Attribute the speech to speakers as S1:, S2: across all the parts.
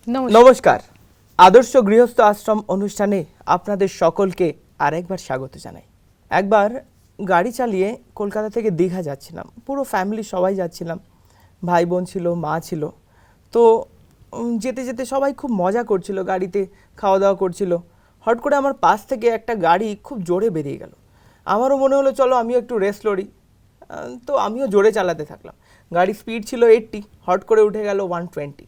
S1: নমস্কার। আদর্শ গৃহস্থ আশ্রম অনুষ্ঠানে আপনাদের সকলকে আরেকবার স্বাগত জানাই। একবার গাড়ি চালিয়ে কলকাতা থেকে দীঘা যাচ্ছিলাম, পুরো ফ্যামিলি সবাই যাচ্ছিলাম, ভাই বোন ছিল, মা ছিল। তো যেতে যেতে সবাই খুব মজা করছিল, গাড়িতে খাওয়া দাওয়া করছিল। হট করে আমার পাশ থেকে একটা গাড়ি খুব জোরে বেরিয়ে গেল। আমারও মনে হলো চলো আমিও একটু রেস লড়ি, তো আমিও জোরে চালাতে থাকলাম। গাড়ির স্পিড ছিল 80, হট করে উঠে গেল 120।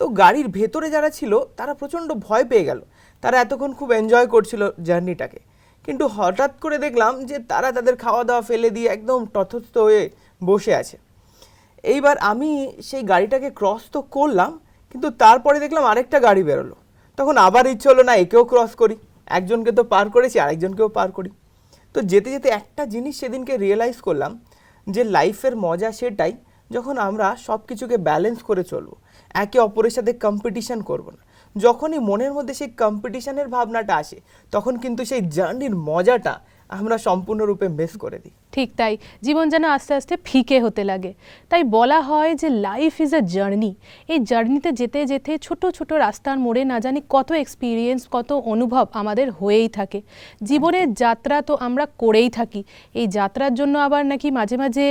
S1: তো গাড়ির ভেতরে যারা ছিল তারা প্রচণ্ড ভয় পেয়ে গেল। তারা এতক্ষণ খুব এনজয় করছিল জার্নিটাকে, কিন্তু হঠাৎ করে দেখলাম যে তারা তাদের খাওয়া দাওয়া ফেলে দিয়ে একদম তটস্থ হয়ে বসে আছে। এইবার আমি সেই গাড়িটাকে ক্রস তো করলাম, কিন্তু তারপরে দেখলাম আরেকটা গাড়ি বেরোলো। তখন আবার ইচ্ছে হলো না একেও ক্রস করি, একজনকে তো পার করেছি আরেকজনকেও পার করি। তো যেতে যেতে একটা জিনিস সেদিনকে রিয়েলাইজ করলাম যে লাইফের মজা সেটাই যখন আমরা সব কিছুকে ব্যালেন্স করে চলবো, একে অপরের সাথে কম্পিটিশন করব না। যখনই মনের মধ্যে সেই কম্পিটিশনের ভাবনাটা আসে তখন কিন্তু সেই জার্নির মজাটা আমরা সম্পূর্ণরূপে মিস করে দিই।
S2: ঠিক তাই, জীবন যেন আস্তে আস্তে ফিকে হতে লাগে। তাই বলা হয় যে লাইফ ইজ আ জার্নি। এই জার্নিতে যেতে যেতে ছোট ছোট রাস্তার মোড়ে না জানি কত এক্সপিরিয়েন্স, কত অনুভব আমাদের হয়েই থাকে। জীবনের যাত্রা তো আমরা করেই থাকি। এই যাত্রার জন্য আবার নাকি মাঝে মাঝে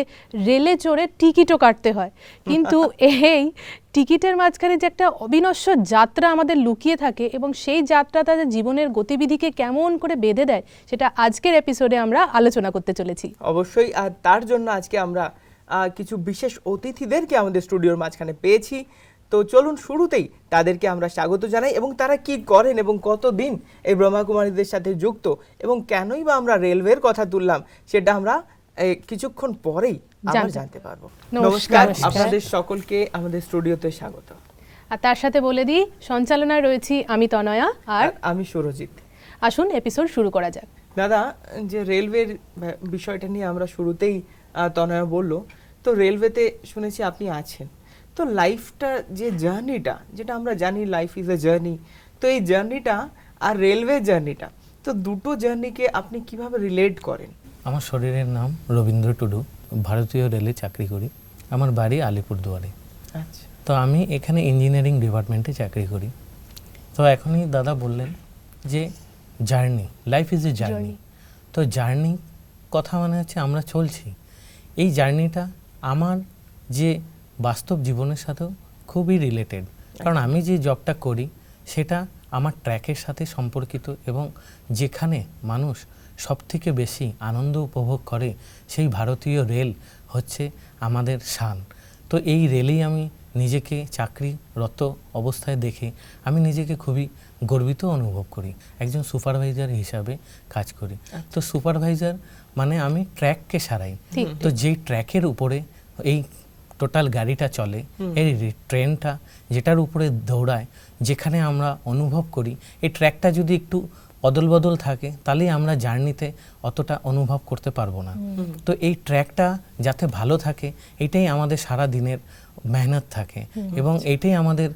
S2: রেলে চড়ে টিকিটও কাটতে হয়। কিন্তু এই টিকিটের মাঝখানে যে একটা অবিনশ্বর যাত্রা আমাদের লুকিয়ে থাকে এবং সেই যাত্রাটা যে জীবনের গতিবিধিকে কেমন করে বেঁধে দেয় সেটা আজকের এপিসোডে আমরা আলোচনা করতে চলেছি।
S1: অবশ্যই, আর তার জন্য আজকে আমরা কিছু বিশেষ অতিথিদেরকে আমাদের স্টুডিওর মাঝখানে পেয়েছি। তো চলুন শুরুতেই তাদেরকে আমরা স্বাগত জানাই এবং তারা কি করেন এবং কতদিন এই ব্রহ্মাকুমারীদের সাথে যুক্ত এবং কেনই বা আমরা রেলওয়ের কথা তুললাম সেটা আমরা কিছুক্ষণ পরেই আমরা জানতে পারবো। নমস্কার, আপনাদের সকলকে আমাদের স্টুডিওতে স্বাগত।
S2: আর তার সাথে বলে দিই, সঞ্চালনায় রয়েছি আমি তনয়া আর
S1: আমি সুরজিৎ।
S2: আসুন এপিসোড শুরু করা যাক।
S1: দাদা, যে রেলওয়ের বিষয়টা নিয়ে আমরা শুরুতেই তনয়া বললো, তো রেলওয়েতে শুনেছি আপনি আছেন। তো লাইফটা যে জার্নিটা, যেটা আমরা জানি লাইফ ইজ এ জার্নি, তো এই জার্নিটা আর রেলওয়ে জার্নিটা, তো দুটো জার্নিকে আপনি কিভাবে রিলেট করেন?
S3: আমার শরীরের নাম রবীন্দ্র টুডু, ভারতীয় রেলে চাকরি করি। আমার বাড়ি আলিপুরদুয়ারে।
S1: আচ্ছা।
S3: তো আমি এখানে ইঞ্জিনিয়ারিং ডিপার্টমেন্টে চাকরি করি। তো এখনই দাদা বললেন যে journey, life is a journey. তো জার্নি কথা মানে হচ্ছে আমরা চলছি। এই জার্নিটা আমার যে বাস্তব জীবনের সাথেও খুবই রিলেটেড, কারণ আমি যে জবটা করি সেটা আমার ট্র্যাকের সাথে সম্পর্কিত এবং যেখানে মানুষ সবথেকে বেশি আনন্দ উপভোগ করে সেই ভারতীয় রেল হচ্ছে আমাদের শান। তো এই রেলেই আমি নিজেকে চাকরিরত অবস্থায় দেখে আমি নিজেকে খুবই গর্বিত অনুভব করি। একজন সুপারভাইজার হিসাবে কাজ করি। তো সুপারভাইজার মানে আমি ট্র্যাককে সারাই। তো যেই ট্র্যাকের উপরে এই টোটাল গাড়িটা চলে, এই ট্রেনটা যেটার উপরে দৌড়ায়, যেখানে আমরা অনুভব করি, এই ট্র্যাকটা যদি একটু অদল বদল থাকে তাহলেই আমরা জার্নিতে অতটা অনুভব করতে পারবো না। তো এই ট্র্যাকটা যাতে ভালো থাকে এটাই আমাদের সারা দিনের মেহনত থাকে এবং এটাই আমাদের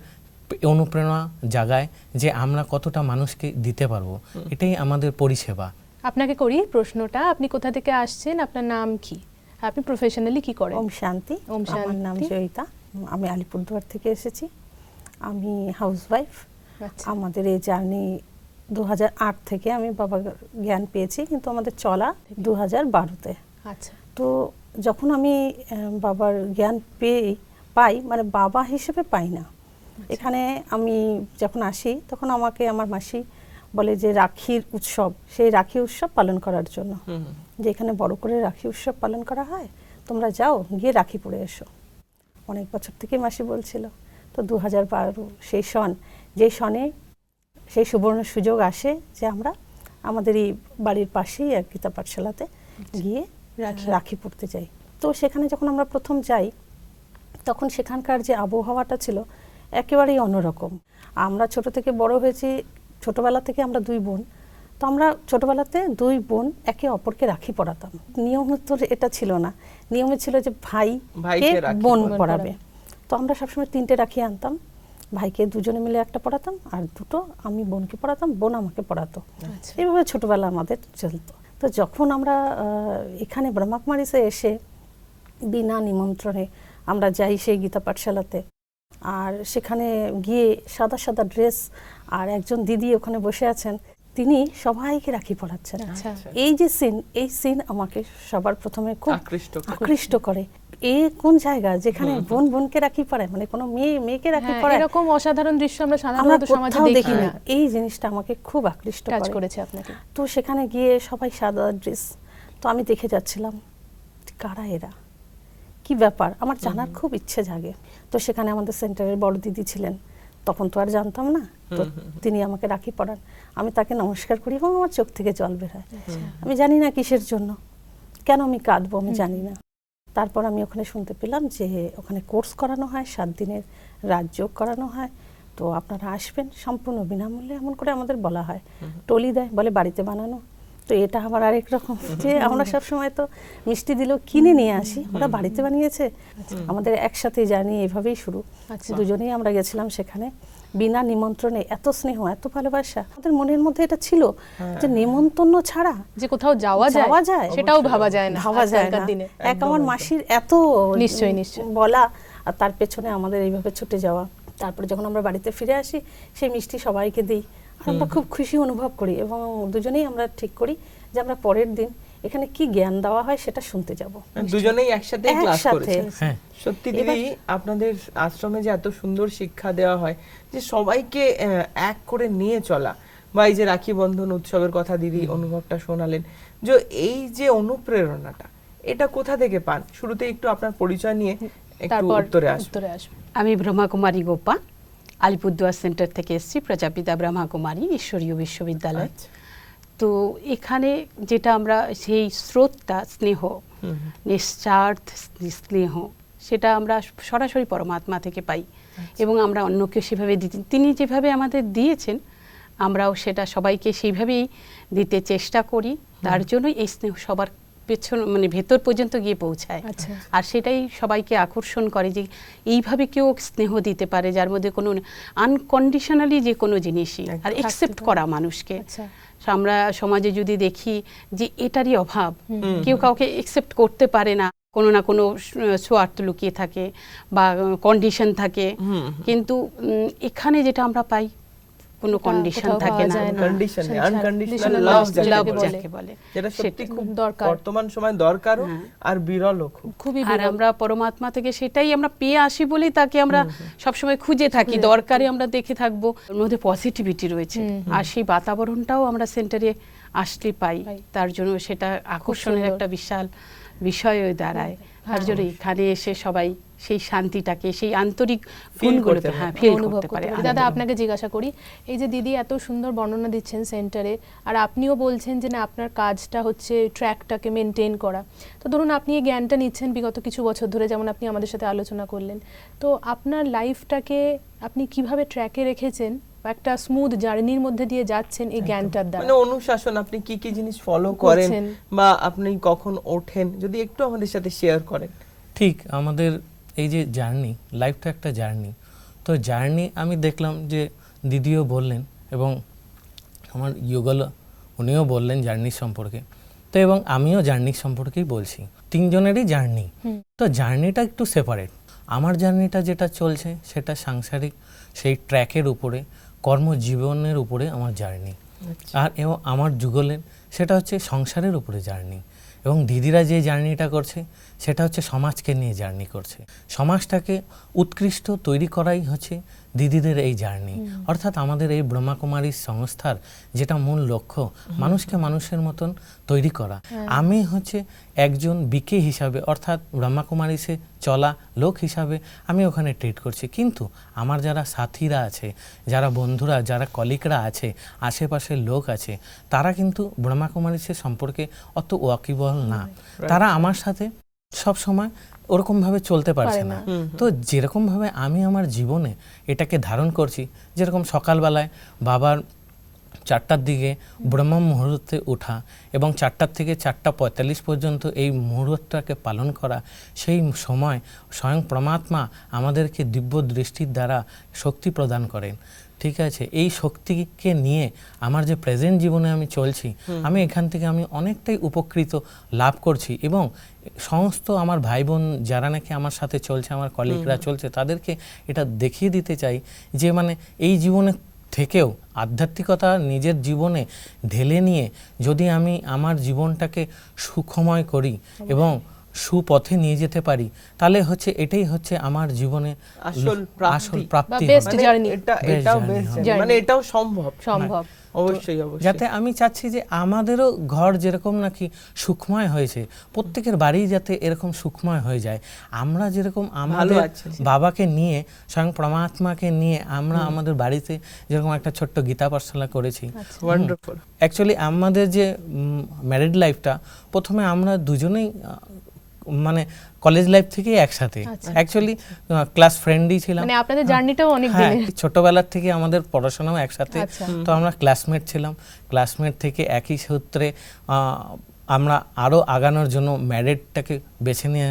S3: অনুপ্রেরণা জাগায় যে আমরা কতটা মানুষকে দিতে পারবো। এটাই আমাদের পরিষেবা।
S2: আপনাকে করি প্রশ্নটা, আপনি কোথা থেকে আসছেন, আপনার নাম কি, আপনি প্রফেশনালি কি করেন?
S4: ওম শান্তি। আমার নাম জয়িতা, আমি আলিপুরদুয়ার থেকে এসেছি। আমি হাউসওয়াইফ। আমাদের এই জার্নি 2008 থেকে আমি বাবার জ্ঞান পেয়েছি, কিন্তু আমাদের চলা 2012-তে।
S2: আচ্ছা।
S4: তো যখন আমি বাবার জ্ঞান পাই, মানে বাবা হিসেবে পাই না। এখানে আমি যখন আসি তখন আমাকে আমার মাসি বলে যে রাখির উৎসব, সেই রাখি উৎসব পালন করার জন্য, যে এখানে বড় করে রাখি উৎসব পালন করা হয়, তোমরা যাও গিয়ে রাখি পরে এসো। অনেক বছর থেকে মাসি বলছিল। তো 2012 সেই সন, যেই সনে সেই সুবর্ণ সুযোগ আসে যে আমরা আমাদের এই বাড়ির পাশেই এক গীতা পাঠশালাতে গিয়ে রাখি পড়তে যাই। তো সেখানে যখন আমরা প্রথম যাই তখন সেখানকার যে আবহাওয়াটা ছিল একেবারেই অন্যরকম। আমরা ছোট থেকে বড় হয়েছি, ছোটবেলা থেকে আমরা দুই বোন। তো আমরা ছোটবেলাতে দুই বোন একে অপরকে রাখি পরাতাম। নিয়ম তো এটা ছিল না, নিয়মে ছিল যে ভাইকে বোন পরাবে। তো আমরা সবসময় 3টে রাখি আনতাম, ভাইকে দুজনে মিলে একটা পড়াতাম আর 2টো আমি বোনকে পড়াতাম, বোন আমাকে পড়াতো। এইভাবে ছোটবেলা আমাদের চলতো। তো যখন আমরা এখানে ব্রহ্মাকুমারীতে এসে বিনা নিমন্ত্রণে আমরা যাই সেই গীতা পাঠশালাতে, আর সেখানে গিয়ে সাদা সাদা ড্রেস, আর একজন দিদি ওখানে বসে আছেন, তিনি সবাইকে রাখি পরাচ্ছেন।
S2: আচ্ছা।
S4: এই যে সিন, এই সিন আমাকে সবার প্রথমে খুব আকৃষ্ট করে। এ কোন জায়গা যেখানে বোন বোনকে রাখি পরায়, মানে কোনো মেয়ে মেয়েকে রাখি
S2: হ্যাঁ,
S4: পরায়,
S2: এরকম অসাধারণ দৃশ্য আমরা
S4: আমরা
S2: সাধারণত সমাজে
S4: কোথাও
S2: দেখি
S4: দেখি
S2: না।
S4: না। এই জিনিসটা আমাকে খুব আকৃষ্ট
S2: কাজ
S4: করে।
S2: করেছে আপনাকে।
S4: তো সেখানে গিয়ে সবাই সাদা ড্রেস, তো আমি দেখে যাচ্ছিলাম কারা এরা, কি ব্যাপার, আমার জানার খুব ইচ্ছে জাগে। তো সেখানে আমাদের সেন্টারের বড় দিদি ছিলেন, তখন তো আর জানতাম না, তো তিনি আমাকে রাখি পরান, আমি তাকে নমস্কার করি এবং আমার চোখ থেকে জল বের হয়। আমি জানি না কিসের জন্য, কেন আমি কাঁদবো আমি জানি না। তারপর আমি ওখানে শুনতে পেলাম যে ওখানে কোর্স করানো হয়, 7 দিনের রাজযোগ করানো হয়, তো আপনারা আসবেন সম্পূর্ণ বিনামূল্যে, এমন করে আমাদের বলা হয়। টলি দেয়, বলে বাড়িতে বানানো। তো এটা আবার আরেক রকম, যে আমরা সব সময় তো মিষ্টি দিলেও কিনে নিয়ে আসি, ওরা বাড়িতে বানিয়েছে। আমাদের একসাথে জার্নি এভাবেই শুরু। দুজনেই আমরা গেছিলাম সেখানে বিনা নিমন্ত্রণে, এত স্নেহ এত ভালোবাসা। আমাদের মনের মধ্যে এটা ছিল যে নিমন্ত্রণ ছাড়া
S2: যে কোথাও যাওয়া যায় সেটাও ভাবা যায় না আজকালকার দিনে।
S4: এক আমার মাসির এত
S2: নিশ্চয়ই
S4: বলা, আর তার পেছনে আমাদের এইভাবে ছুটে যাওয়া। তারপরে যখন আমরা বাড়িতে ফিরে আসি, সেই মিষ্টি সবাইকে দিই, আর আমরা খুব খুশি অনুভব করি, এবং দুজনেই আমরা ঠিক করি যে আমরা পরের দিন এখানে কি জ্ঞান দেওয়া হয় সেটা শুনতে যাব।
S1: দুজনেই একসাথে ক্লাস করেছে।
S3: হ্যাঁ।
S1: সত্যি দিদি, আপনাদের আশ্রমে যে এত সুন্দর শিক্ষা দেওয়া হয়, যে সবাইকে এক করে নিয়ে চলা, বা এই যে রাখি বন্ধন উৎসবের কথা দিদি অনুভবটা শোনালেন, যে এই যে অনুপ্রেরণাটা, এটা কোথা থেকে পান? শুরুতে একটু আপনার পরিচয় নিয়ে একটু উত্তরে আসুন।
S5: আমি ব্রহ্মাকুমারী গোপা, আলিপুরদুয়ার সেন্টার থেকে এসেছি, প্রজাপিতা ব্রহ্মাকুমারী ঈশ্বরীয় বিশ্ববিদ্যালয়। তো এখানে যেটা আমরা সেই স্রোতটা, স্নেহ, নিঃস্বার্থ স্নেহ, সেটা আমরা সরাসরি পরমাত্মা থেকে পাই, এবং আমরা অন্যকে সেভাবে দিতে, তিনি যেভাবে আমাদের দিয়েছেন আমরাও সেটা সবাইকে সেইভাবেই দিতে চেষ্টা করি। তার জন্যই এই স্নেহ সবার পেছন, মানে ভেতর পর্যন্ত গিয়ে পৌঁছায়। আর সেটাই সবাইকে আকর্ষণ করে যে এইভাবে কেউ স্নেহ দিতে পারে, যার মধ্যে কোনো আনকন্ডিশনালি যে কোনো জিনিসই, আর একসেপ্ট করা মানুষকে। আমরা সমাজে যদি দেখি যে এটারই অভাব, কেউ কাউকে একসেপ্ট করতে পারে না, কোনো না কোনো স্বার্থ লুকিয়ে থাকে বা কন্ডিশন থাকে, কিন্তু এখানে যেটা আমরা পাই কোনো কন্ডিশন থাকে না,
S1: আনকন্ডিশনাল লাভ
S5: যাকে বলে,
S1: যেটা সত্যি খুব দরকার, বর্তমান সময় দরকারও আর বিরলও খুবই।
S5: আর আমরা পরমাত্মা থেকে সেটাই আমরা পেয়ে আসি বলেই তাকে আমরা সবসময় খুঁজে থাকি, দরকারে আমরা দেখে থাকবো। ওর মধ্যে পজিটিভিটি রয়েছে, আর সেই বাতাবরণটাও আমরা সেন্টারে আসলে পাই, তার জন্য সেটা আকর্ষণের একটা বিশাল বিষয় হয়ে দাঁড়ায়। তার জন্য এখানে এসে সবাই সেই শান্তিটাকে, সেই আন্তরিক গুণগুলোকে ফিল করতে পারে।
S2: দাদা, আপনাকে জিজ্ঞাসা করি, এই যে দিদি এত সুন্দর বর্ণনা দিচ্ছেন সেন্টারে, আর আপনিও বলছেন যে না আপনার কাজটা হচ্ছে ট্র্যাকটাকে মেনটেন করা, তো ধরুন আপনি এই জ্ঞানটা নিচ্ছেন বিগত কিছু বছর ধরে, যেমন আপনি আমাদের সাথে আলোচনা করলেন, তো আপনার লাইফটাকে আপনি কিভাবে ট্র্যাকে রেখেছেন, একটা স্মুথ জার্নির মধ্যে দিয়ে যাচ্ছেন এই জ্ঞানটার দ্বারা?
S1: মানে অনুশাসন, আপনি কি কি জিনিস ফলো করেন, বা আপনি কখন ওঠেন, যদি একটু আমাদের সাথে শেয়ার করেন।
S3: ঠিক, আমাদের এই যে জার্নি, লাইফটা একটা জার্নি, তো জার্নি আমি দেখলাম যে দিদিও বললেন এবং আমার ইয়োগল উনিও বললেন জার্নির সম্পর্কে, তো এবং আমিও জার্নির সম্পর্কেই বলছি, তিনজনেরই জার্নি। তো জার্নিটা একটু সেপারেট। আমার জার্নিটা যেটা চলছে সেটা সাংসারিক সেই ট্র্যাকের উপরে, কর্মজীবনের উপরে আমার জার্নি, আর এবং আমার যুগলের সেটা হচ্ছে সংসারের উপরে জার্নি, এবং দিদিরা যে জার্নিটা করছে সেটা হচ্ছে সমাজকে নিয়ে জার্নি করছে। সমাজটাকে উৎকৃষ্ট তৈরি করাই হচ্ছে দিদিদের এই জার্নি। অর্থাৎ আমাদের এই ব্রহ্মাকুমারী সংস্থার যেটা মূল লক্ষ্য, মানুষকে মানুষের মতন তৈরি করা। আমি হচ্ছে একজন বিকে হিসাবে, অর্থাৎ ব্রহ্মাকুমারীসে চলা লোক হিসাবে আমি ওখানে ট্রিট করছি, কিন্তু আমার যারা সাথীরা আছে, যারা বন্ধুরা, যারা কলিগরা আছে, আশেপাশের লোক আছে, তারা কিন্তু ব্রহ্মাকুমারীসে সম্পর্কে অত ওয়াকিবহল না, তারা আমার সাথে সব সময় ওরকমভাবে চলতে পারছে না। তো যেরকমভাবে আমি আমার জীবনে এটাকে ধারণ করছি, যেরকম সকালবেলায় বাবার 4টার দিকে ব্রহ্ম মুহূর্তে ওঠা এবং 4টার থেকে 4টা 45 পর্যন্ত এই মুহূর্তটাকে পালন করা, সেই সময় স্বয়ং পরমাত্মা আমাদেরকে দিব্য দৃষ্টির দ্বারা শক্তি প্রদান করেন। ঠিক আছে, এই শক্তিকে নিয়ে আমার যে প্রেজেন্ট জীবনে আমি চলছি, আমি এখান থেকে আমি অনেকটাই উপকৃত লাভ করছি এবং সমস্ত আমার ভাই বোন যারা নাকি আমার সাথে চলছে, আমার কলিগরা চলছে, তাদেরকে এটা দেখিয়ে দিতে চাই যে মানে এই জীবনে থেকেও আধ্যাত্মিকতা নিজের জীবনে ঢেলে নিয়ে যদি আমি আমার জীবনটাকে সুখময় করি এবং সুপথে নিয়ে যেতে পারি, তাহলে হচ্ছে এটাই হচ্ছে আমার জীবনে
S1: আসল
S3: আসল
S1: প্রাপ্তি।
S3: প্রাপ্তি
S2: বা best
S3: হবে।
S1: মানে
S2: journey।
S1: এটাও
S3: Best
S1: best
S3: journey
S1: journey, মানে এটাও সম্ভব।
S2: সম্ভব।
S1: অবশ্যই অবশ্যই।
S3: যাতে আমি চাচ্ছি যে আমাদেরও ঘর যেরকম নাকি সুখময় হয়েছে, প্রত্যেকের বাড়ি যাতে এরকম সুখময় হয়ে যায়। আমরা যেরকম আমাদের
S1: আছি।
S3: বাবাকে নিয়ে, স্বয়ং পরমাত্মাকে নিয়ে আমরা আমাদের বাড়িতে যেরকম একটা ছোট্ট গীতা পাঠশালা করেছি।
S1: ওয়ান্ডারফুল।
S3: অ্যাকচুয়ালি আমাদের যে ম্যারিড লাইফটা, প্রথমে আমরা দুজনেই মানে কলেজ লাইফ থেকেই একসাথে, অ্যাকচুয়ালি ক্লাস ফ্রেন্ডই ছিলাম।
S2: মানে আপনাদের জার্নিটাও অনেক
S3: হ্যাঁ,
S2: দিনের।
S3: ছোটবেলার থেকে আমাদের পড়াশোনাও একসাথে,
S2: আচ্ছা।
S3: তো আমরা ক্লাসমেট ছিলাম। ক্লাসমেট থেকে একই সূত্রে আমরা আরও আগানোর জন্য ম্যারিডটাকে বেছে নিয়ে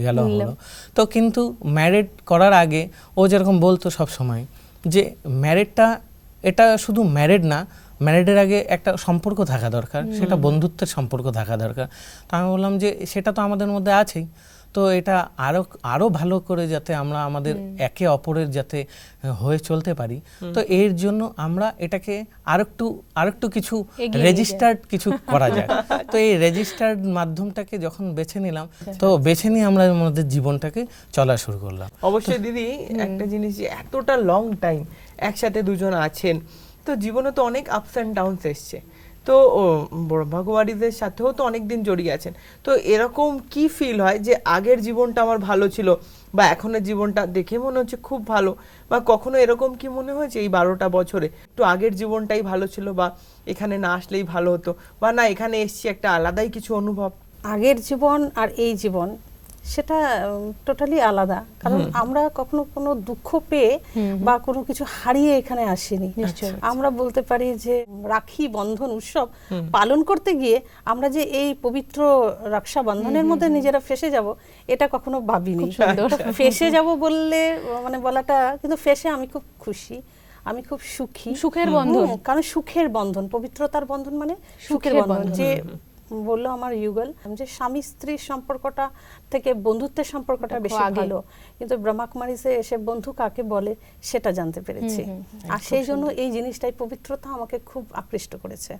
S3: গেল হলো। তো কিন্তু ম্যারিড করার আগে ও যেরকম বলতো সব সময় যে ম্যারিডটা এটা শুধু ম্যারিড না, ম্যারিডের আগে একটা সম্পর্ক থাকা দরকার, সেটা বন্ধুত্বের সম্পর্ক থাকা দরকার। তো আমি বললাম যে সেটা তো আমাদের মধ্যে আছেই, তো এটা আরো ভালো করে যাতে আমরা আমাদের একে অপরের যাতে হয়ে চলতে পারি, তো এর জন্য আমরা এটাকে আরেকটু কিছু
S2: এগিয়ে
S3: রেজিস্টার্ড কিছু করা যায়। তো এই রেজিস্টার্ড মাধ্যমটাকে যখন বেছে নিলাম, তো বেছে নিয়ে আমরা আমাদের জীবনটাকে চলা শুরু করলাম।
S1: অবশ্যই দিদি, একটা জিনিস যে এতটা লং টাইম একসাথে দুজন আছেন, তো জীবনে তো অনেক আপস অ্যান্ড ডাউনস এসছে, তো ব্রহ্মাকুমারীদের সাথেও তো অনেক দিন জড়িয়ে আছেন, তো এরকম কি ফিল হয় যে আগের জীবনটা আমার ভালো ছিল বা এখনের জীবনটা দেখে মনে হচ্ছে খুব ভালো, বা কখনো এরকম কি মনে হয়েছে এই 12টা বছরে একটু আগের জীবনটাই ভালো ছিল, বা এখানে না আসলেই ভালো হতো, বা না এখানে এসছি একটা আলাদাই কিছু অনুভব?
S4: আগের জীবন আর এই জীবন সেটা টোটালি আলাদা, কারণ আমরা কখনো কোনো দুঃখ পেয়ে বা কোনো কিছু হারিয়ে এখানে আসিনি। আমরা বলতে পারি যে রাখি বন্ধন উৎসব পালন করতে গিয়ে আমরা যে এই পবিত্র রক্ষা বন্ধনের মধ্যে নিজেরা ফেসে যাব, এটা কখনো ভাবিনি। ফেসে যাব বললে মানে বলাটা, কিন্তু ফেসে আমি খুব খুশি, আমি খুব সুখী।
S2: সুখের বন্ধন।
S4: কারণ সুখের বন্ধন, পবিত্রতার বন্ধন মানে সুখের বন্ধন। যে বললো আমার যুগল যে স্বামী স্ত্রীর সম্পর্কটা থেকে বন্ধুত্বের সম্পর্কটা বেশি ভালো, কিন্তু ব্রহ্মাকুমারীতে এসে বন্ধু কাকে বলে সেটা জানতে পেরেছি। আর সেই জন্য এই জিনিসটাই, পবিত্রতা আমাকে খুব আকৃষ্ট করেছে।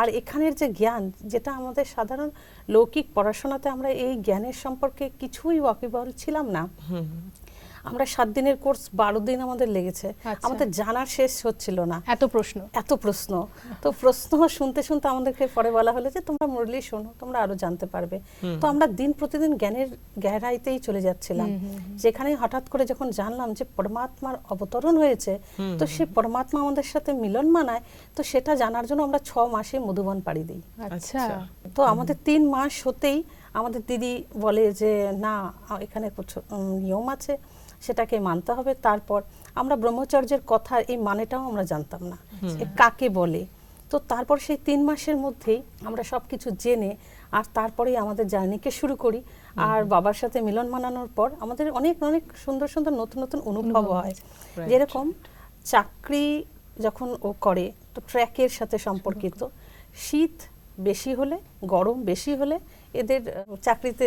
S4: আর এখানের যে জ্ঞান, যেটা আমাদের সাধারণ লৌকিক পড়াশোনাতে আমরা এই জ্ঞানের সম্পর্কে কিছুই ওয়াকিবহাল ছিলাম না। আমরা 7 দিনের কোর্স 12 দিন আমাদের লেগেছে, আমাদের জানার শেষ হচ্ছিল না, এত প্রশ্ন। তো প্রশ্ন শুনতে শুনতে আমাদেরকে পরে বলা হলো যে তোমরা মুরলি শোনো, তোমরা আরো জানতে পারবে। তো আমরা দিন প্রতিদিন জ্ঞানের গহরাইতেই চলে যাচ্ছিলাম, যেখানে হঠাৎ করে যখন জানলাম যে পরমাত্মার অবতরণ হয়েছে, তো সেই পরমাত্মা আমাদের সাথে মিলন মানায়, তো সেটা জানার জন্য আমরা 6 মাসে মধুবন পাড়ি দিই।
S2: আচ্ছা।
S4: তো আমাদের 3 মাস হতেই আমাদের দিদি বলে যে না, এখানে নিয়ম আছে, সেটাকে মানতে হবে। তারপর আমরা ব্রহ্মচর্যের কথা এই মানেটাও আমরা জানতাম না, কাকে বলে। তো তারপর সেই 3 মাসের মধ্যেই আমরা সবকিছু জেনে আর তারপরেই আমাদের জার্নিকে শুরু করি। আর বাবার সাথে মিলন মানানোর পর আমাদের অনেক অনেক সুন্দর সুন্দর নতুন নতুন অনুভব হয়। যেরকম চাকরি যখন ও করে, তো ট্র্যাকের সাথে সম্পর্কিত, শীত বেশি হলে, গরম বেশি হলে এদের চাকরিতে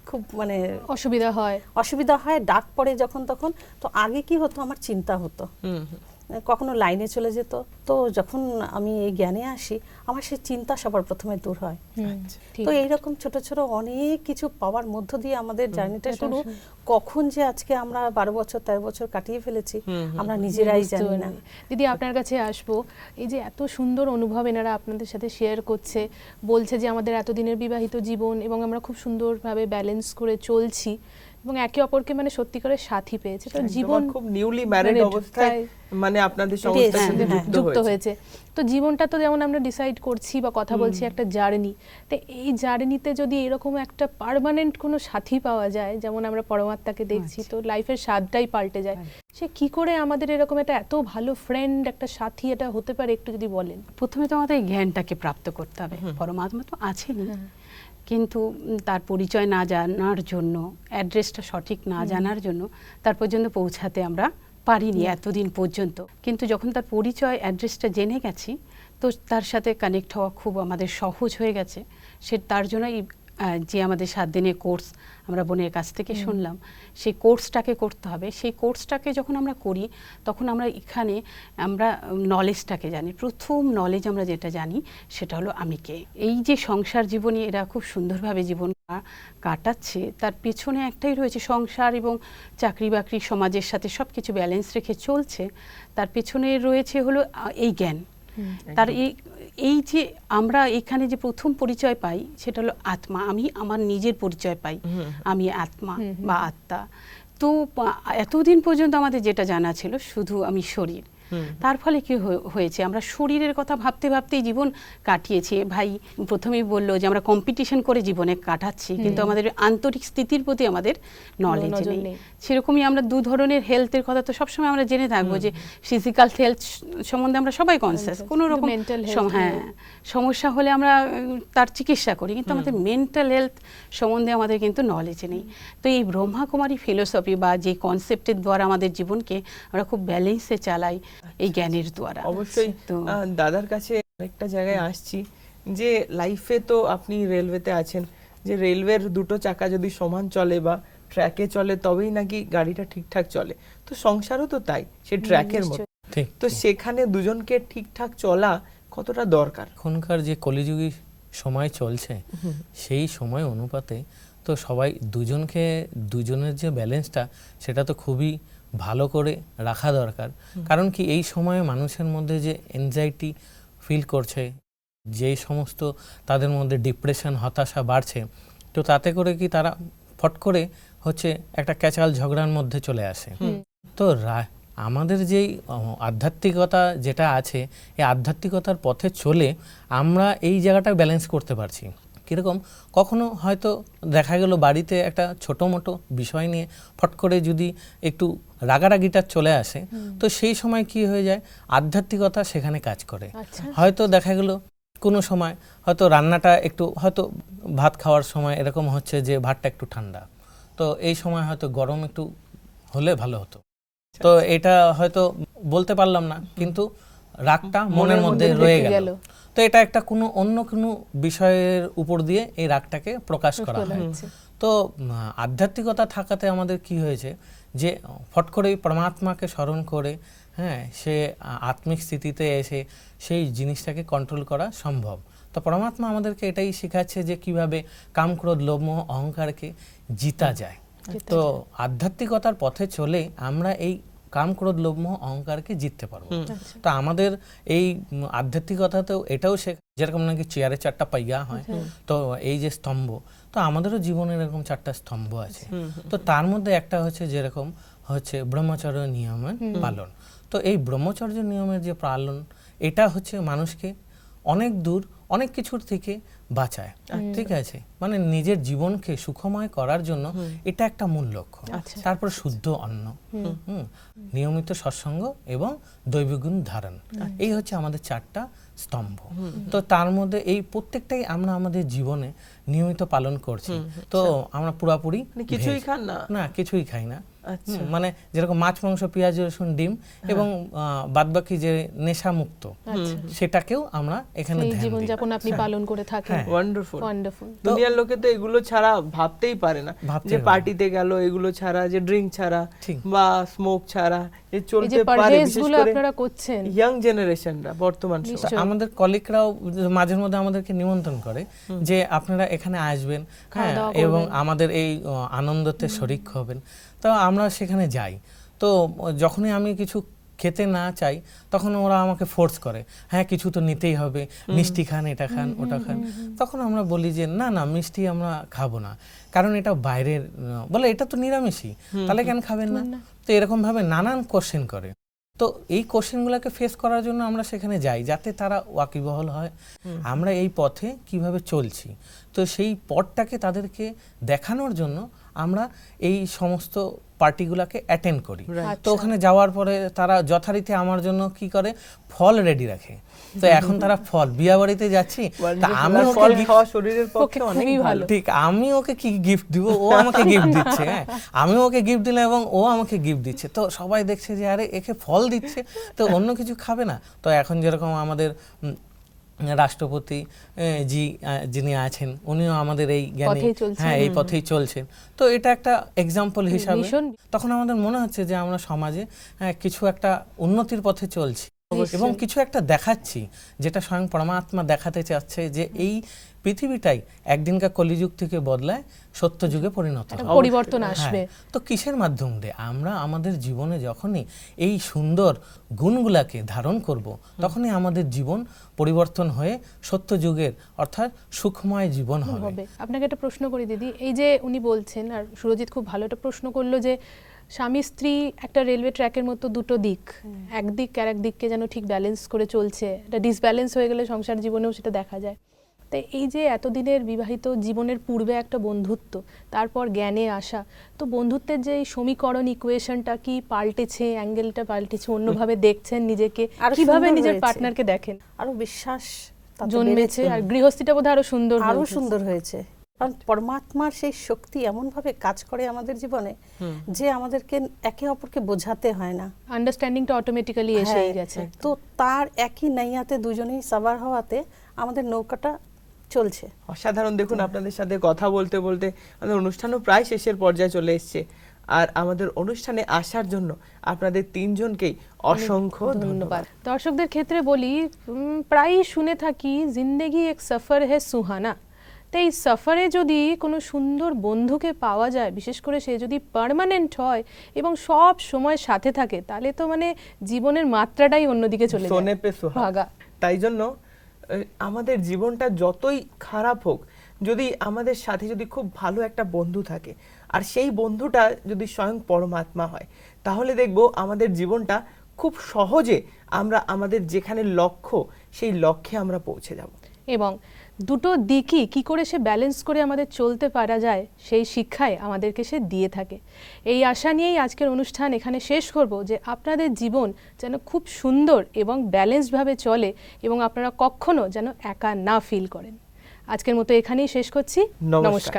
S4: খুব মানে অসুবিধা হয়, ডাক পড়ে যখন তখন। তো আগে কি হতো, আমার চিন্তা হতো, কখনো লাইনে চলে যেত। তো যখন আমি এই জ্ঞানে আসি, আমার সেই চিন্তা সবার প্রথমে দূর হয়। তো এইরকম ছোট ছোট অনেক কিছু পাওয়ার মধ্য দিয়ে আমাদের জার্নিটা শুরু। কখন যে আজকে আমরা 12 বছর 13 বছর কাটিয়ে ফেলেছি, আমরা নিজেরাই জানি না।
S2: দিদি, আপনার কাছে আসবো, এই যে এত সুন্দর অনুভব এনারা আপনাদের সাথে শেয়ার করছে, বলছে যে আমাদের এতদিনের বিবাহিত জীবন এবং আমরা খুব সুন্দরভাবে ব্যালেন্স করে চলছি এবং একে অপরকে মানে সত্যি করে সাথী পেয়েছে। তো জীবন
S1: খুব নিউলি ম্যারিড অবস্থায় মানে আপনাদের সংস্থার সাথে
S2: যুক্ত হয়েছে। তো জীবনটা তো যেমন আমরা ডিসাইড করছি বা কথা বলছি, একটা জার্নি। তো এই জার্নিতে যদি এরকম একটা পার্মানেন্ট কোনো সাথী পাওয়া যায়, যেমন আমরা পরমাত্মাকে দেখছি, তো লাইফের স্বাদটাই পাল্টে যায়। সে কি করে আমাদের এরকম একটা এত ভালো ফ্রেন্ড, একটা সাথী এটা হতে পারে, একটু যদি বলেন।
S5: প্রথমে তো আমাদের জ্ঞানটাকে প্রাপ্ত করতে হবে। পরমাত্মা তো আছেনই, কিন্তু তার পরিচয় না জানার জন্য, অ্যাড্রেসটা সঠিক না জানার জন্য তার পর্যন্ত পৌঁছাতে আমরা পারিনি এতদিন পর্যন্ত, কিন্তু যখন তার পরিচয় অ্যাড্রেসটা জেনে গেছি তো তার সাথে কানেক্ট হওয়া খুব আমাদের সহজ হয়ে গেছে। তার জন্যই যে আমাদের 7 দিনের কোর্স আমরা বোনের কাছ থেকে শুনলাম, সেই কোর্সটাকে করতে হবে। সেই কোর্সটাকে যখন আমরা করি তখন আমরা এখানে আমরা নলেজটাকে জানি। প্রথম নলেজ আমরা যেটা জানি সেটা হলো আমি কে। এই যে সংসার জীবনে এরা খুব সুন্দরভাবে জীবন কাটাচ্ছে, তার পেছনে একটাই রয়েছে, সংসার এবং চাকরি বাকরি সমাজের সাথে সব কিছু ব্যালেন্স রেখে চলছে, তার পেছনে রয়েছে হলো এই জ্ঞান। তার এই যে আমরা এখানে যে প্রথম পরিচয় পাই সেটা হলো আত্মা। আমি আমার নিজের পরিচয় পাই, আমি আত্মা বা আত্মা। তো এতদিন পর্যন্ত আমাদের যেটা জানা ছিল শুধু আমি শরীর। তার ফলে কি হয়েছে, আমরা শরীরের কথা ভাবতে ভাবতেই জীবন কাটিয়েছি। ভাই প্রথমেই বললো যে আমরা কম্পিটিশন করে জীবনে কাটাচ্ছি, কিন্তু আমাদের আন্তরিক স্থিতির প্রতি আমাদের নলেজ নেই। সেরকমই আমরা 2 ধরনের হেলথের কথা তো সবসময় আমরা জেনে থাকবো, যে ফিজিক্যাল হেলথ সম্বন্ধে আমরা সবাই কনসিয়াস, কোনো রকম সমস্যা হলে আমরা তার চিকিৎসা করি, কিন্তু আমাদের মেন্টাল হেলথ সম্বন্ধে আমাদের কিন্তু নলেজ নেই। তো এই ব্রহ্মাকুমারী ফিলোসফি বা যে কনসেপ্টের দ্বারা আমাদের জীবনকে আমরা খুব ব্যালেন্সে চালাই এই জ্ঞানের দ্বারা।
S1: অবশ্যই দাদার কাছে আরেকটা জায়গায় আসছি, যে লাইফে তো আপনি রেলওয়েতে আছেন, যে রেলওয়ের 2টো চাকা যদি সমান চলে বা ট্র্যাকে চলে তবেই নাকি গাড়িটা ঠিকঠাক চলে, তো সংসারও তো তাই, সে ট্র্যাকের মতো। তো সেখানে দুজনকে ঠিকঠাক চলা কতটা দরকার?
S3: এখনকার যে কলিযুগী সময় চলছে সেই সময় অনুপাতে তো সবাই দুজনের যে ব্যালেন্সটা সেটা তো খুবই ভালো করে রাখা দরকার। কারণ কি এই সময়ে মানুষের মধ্যে যে এনজাইটি ফিল করছে, যে সমস্ত তাদের মধ্যে ডিপ্রেশন হতাশা বাড়ছে, তো তাতে করে কি তারা ফট করে হচ্ছে একটা ক্যাচাল ঝগড়ার মধ্যে চলে আসে। তো আমাদের যেই আধ্যাত্মিকতা যেটা আছে, এই আধ্যাত্মিকতার পথে চলে আমরা এই জায়গাটা ব্যালেন্স করতে পারছি। কীরকম, কখনো হয়তো দেখা গেল বাড়িতে একটা ছোটো মোটো বিষয় নিয়ে ফট করে যদি একটু রাগারাগিটা চলে আসে, তো সেই সময় কি হয়ে যায়, আধ্যাত্মিকতা সেখানে কাজ করে। হয়তো দেখা গেল কোনো সময় হয়তো রান্নাটা একটু, হয়তো ভাত খাওয়ার সময় এরকম হচ্ছে যে ভাতটা একটু ঠান্ডা, তো এই সময় হয়তো গরম একটু হলে ভালো হতো। তো এটা হয়তো বলতে পারলাম না, কিন্তু রাগটা মনের মধ্যে রয়ে গেল। তো এটা একটা অন্য কোনো বিষয়ের উপর দিয়ে এই রাগটাকে প্রকাশ করা হয়। তো আধ্যাত্মিকতা থাকাতে আমাদের কি হয়েছে, যে ফট করে পরমাত্মাকে স্মরণ করে সে আত্মিক স্থিতিতে এসে সেই জিনিসটাকে কন্ট্রোল করা সম্ভব। তো পরমাত্মা আমাদেরকে এটাই শেখাচ্ছে যে কিভাবে কাম, ক্রোধ, লোভ, মোহ, অহংকারকে জিতা যায়। তো আধ্যাত্মিকতার পথে চলে আমরা এই কাম, ক্রোধ, লোভ, মোহ, অহংকারকে জিততে পারবো। তো আমাদের এই আধ্যাত্মিকতাতেও এটাও যেরকম নাকি চেয়ারে 4টা পাইয়া হয়, তো এই যে স্তম্ভ, তো আমাদেরও জীবনের এরকম 4টা স্তম্ভ আছে। তো তার মধ্যে একটা হচ্ছে যেরকম হচ্ছে ব্রহ্মচর্য নিয়মের পালন। তো এই ব্রহ্মচর্য নিয়মের যে পালন, এটা হচ্ছে মানুষকে অনেক দূর অনেক কিছুর থেকে বাঁচায়। ঠিক আছে, মানে নিজের জীবনকে সুখময় করার জন্য এটা একটা মূল লক্ষ্য। তারপর শুদ্ধ অন্ন, নিয়মিত সৎসঙ্গ এবং দৈবিক গুণ ধারণ, এই হচ্ছে আমাদের 4টা স্তম্ভ। তো তার মধ্যে এই প্রত্যেকটাই আমরা আমাদের জীবনে নিয়মিত পালন করছি। তো আমরা পুরাপুরি
S1: কিছুই খান না,
S3: কিছুই খাই না। মানে যেরকম মাছ, মাংস, পেঁয়াজ, রসুন, ডিম এবং বাদবাকি যে নেশা মুক্ত, সেটাকেও আমরা এখানে
S2: জীবনযাপন আপনি পালন করে থাকেন।
S1: ওয়ান্ডারফুল। দুনিয়ার লোকে তো এগুলো ছাড়া ভাবতেই পারে না, যে পার্টিতে গেল এগুলো ছাড়া, যে ড্রিঙ্ক ছাড়া বা স্মোক ছাড়া যে চলতে পারে, বিশেষ করে
S2: আপনারা করছেন
S1: ইয়াং জেনারেশনরা বর্তমান সময়।
S3: আমাদের কলিগরাও মাঝের মধ্যে আমাদেরকে নিমন্ত্রণ করে যে আপনারা এখানে আসবেন এবং আমাদের এই আনন্দতে শরিক হবেন। তো আমরা সেখানে যাই। তো যখনই আমি কিছু খেতে না চাই তখন ওরা আমাকে ফোর্স করে, কিছু তো নিতেই হবে, মিষ্টি খান, এটা খান, ওটা খান। তখন আমরা বলি যে না না, মিষ্টি আমরা খাবো না, কারণ এটা বাইরের, বলে এটা তো নিরামিষই, তাহলে কেন খাবেন না? তো এরকম ভাবে নানান কোশ্চেন করে। তো এই কোশ্চেনগুলোকে ফেস করার জন্য আমরা সেখানে যাই, যাতে তারা ওয়াকিবহল হয় আমরা এই পথে কিভাবে চলছি। তো সেই পথটাকে তাদেরকে দেখানোর জন্য আমরা এই সমস্ত পার্টিগুলোকে অ্যাটেন্ড করি।
S1: Right.
S3: তো ওখানে যাওয়ার পরে তারা যথারীতি আমার জন্য কি করে, ফল রেডি রাখে। তো এখন তারা ফল, বিয়া বাড়িতে যাচ্ছি, তা আমি ওকে
S1: ফল
S3: gift-
S1: খাওয়া শরীরের পক্ষে
S2: খুবই
S1: অনেক ভালো।
S2: ভালো।
S3: ঠিক, আমি ওকে কি গিফট দিব, ও আমাকে গিফট দিচ্ছে। হ্যাঁ, আমি ওকে গিফট দিলাম এবং ও আমাকে গিফট দিচ্ছে। তো সবাই দেখছে যে আরে একে ফল দিচ্ছে, তো অন্য কিছু খাবে না। তো এখন যেরকম আমাদের রাষ্ট্রপতি যিনি আছেন, উনিও আমাদের এই জ্ঞানী,
S2: পথেই চলছেন।
S3: হ্যাঁ এই পথেই চলছেন। তো এটা একটা এক্সাম্পল হিসাবে
S2: ভীষণ-
S3: তখন আমাদের মনে হচ্ছে যে আমরা সমাজে কিছু একটা উন্নতির পথে চলছি এবং কিছু একটা দেখাচ্ছি, যেটা স্বয়ং পরমাত্মা দেখাতে চাচ্ছে যে এই পৃথিবীটাই একদিনকার কলিযুগ থেকে বদলায় সত্য যুগে পরিণত
S2: একটা
S3: হয়।
S2: পরিবর্তন আসবে।
S3: হ্যাঁ, তো কিসের মাধ্যম দিয়ে আমরা আমাদের জীবনে যখনই এই সুন্দর গুণগুলাকে ধারণ করব, তখনই আমাদের জীবন পরিবর্তন হয়ে সত্য যুগের অর্থাৎ সুখময় জীবন হবে।
S2: হবে। আপনাকে একটা প্রশ্ন করি দিদি, এই যে উনি বলছেন, আর সুরজিৎ খুব ভালো একটা প্রশ্ন করলো যে স্বামী স্ত্রী একটা রেলওয়ে ট্র্যাকের মতো দুটো দিক, একদিক আর একদিককে যেন ঠিক ব্যালেন্স করে চলছে, এটা ডিসব্যালেন্স হয়ে গেলে সংসার জীবনেও সেটা দেখা যায়। তাই এই যে এতদিনের বিবাহিত জীবনের পূর্বে একটা বন্ধুত্ব, তারপর জ্ঞানে আসা, তো বন্ধুত্বের যে এই সমীকরণ ইকুয়েশনটা কি পাল্টেছে, অ্যাঙ্গেলটা পাল্টেছে, অন্যভাবে দেখছেন নিজেকে,
S4: আরো
S2: কিভাবে
S4: সুন্দর
S2: নিজের
S4: হয়েছে।
S2: পার্টনারকে দেখেন,
S4: আরো বিশ্বাস তাতে
S2: জন্মেছে,
S4: বেড়েছে।
S2: আর গৃহস্থিটা বোধহয় আরো সুন্দর হয়ে
S4: আরো
S2: উঠেছে।
S4: সুন্দর হয়েছে, কারণ পরমাত্মার সেই শক্তি এমন ভাবে কাজ করে আমাদের জীবনে যে আমাদেরকে একে অপরকে বোঝাতে হয় না।
S2: আন্ডারস্ট্যান্ডিংটা অটোমেটিক্যালি এসেই
S4: হ্যাঁ,
S2: গেছে।
S4: তো তার একই নাইয়াতে দুজনেই সাবার হওয়াতে আমাদের নৌকাটা চলছে।
S1: অসাধারণ। দেখুন, আপনাদের সাথে কথা বলতে বলতে আমাদের অনুষ্ঠানও প্রায় শেষের পর্যায়ে চলে এসেছে, আর আমাদের অনুষ্ঠানে আসার জন্য আপনাদের তিনজনকেই অসংখ্য ধন্যবাদ।
S2: দর্শকদের ক্ষেত্রে বলি, প্রায়ই শুনে থাকি জিন্দেগি এক সফর হে সুহানা। তো এই সফরে যদি কোনো সুন্দর বন্ধুকে পাওয়া যায়, বিশেষ করে সে যদি পার্মানেন্ট হয় এবং সব সময় সাথে থাকে, তাহলে তো মানে জীবনের মাত্রাটাই অন্যদিকে চলে
S1: সোনে
S2: যায়।
S1: পে সোহাগা।
S2: ভাগা।
S1: তাই জন্য আমাদের জীবনটা যতই খারাপ হোক, যদি আমাদের সাথে যদি খুব ভালো একটা বন্ধু থাকে, আর সেই বন্ধুটা যদি স্বয়ং পরমাত্মা হয়, তাহলে দেখব আমাদের জীবনটা খুব সহজে আমরা আমাদের যেখানে লক্ষ্য, সেই লক্ষ্যে আমরা পৌঁছে যাব।
S2: এবং দুটো দিকই কি করে সে ব্যালেন্স করে আমাদের চলতে পারা যায়, সেই শিক্ষাই আমাদেরকে সে দিয়ে থাকে। এই আশা নিয়েই আজকের অনুষ্ঠান এখানে শেষ করব, যে আপনাদের জীবন যেন খুব সুন্দর এবং ব্যালেন্সডভাবে চলে এবং আপনারা কখনো যেন একা না ফিল করেন। আজকের মতো এখানেই শেষ করছি।
S1: নমস্কার।
S2: নমস্কার।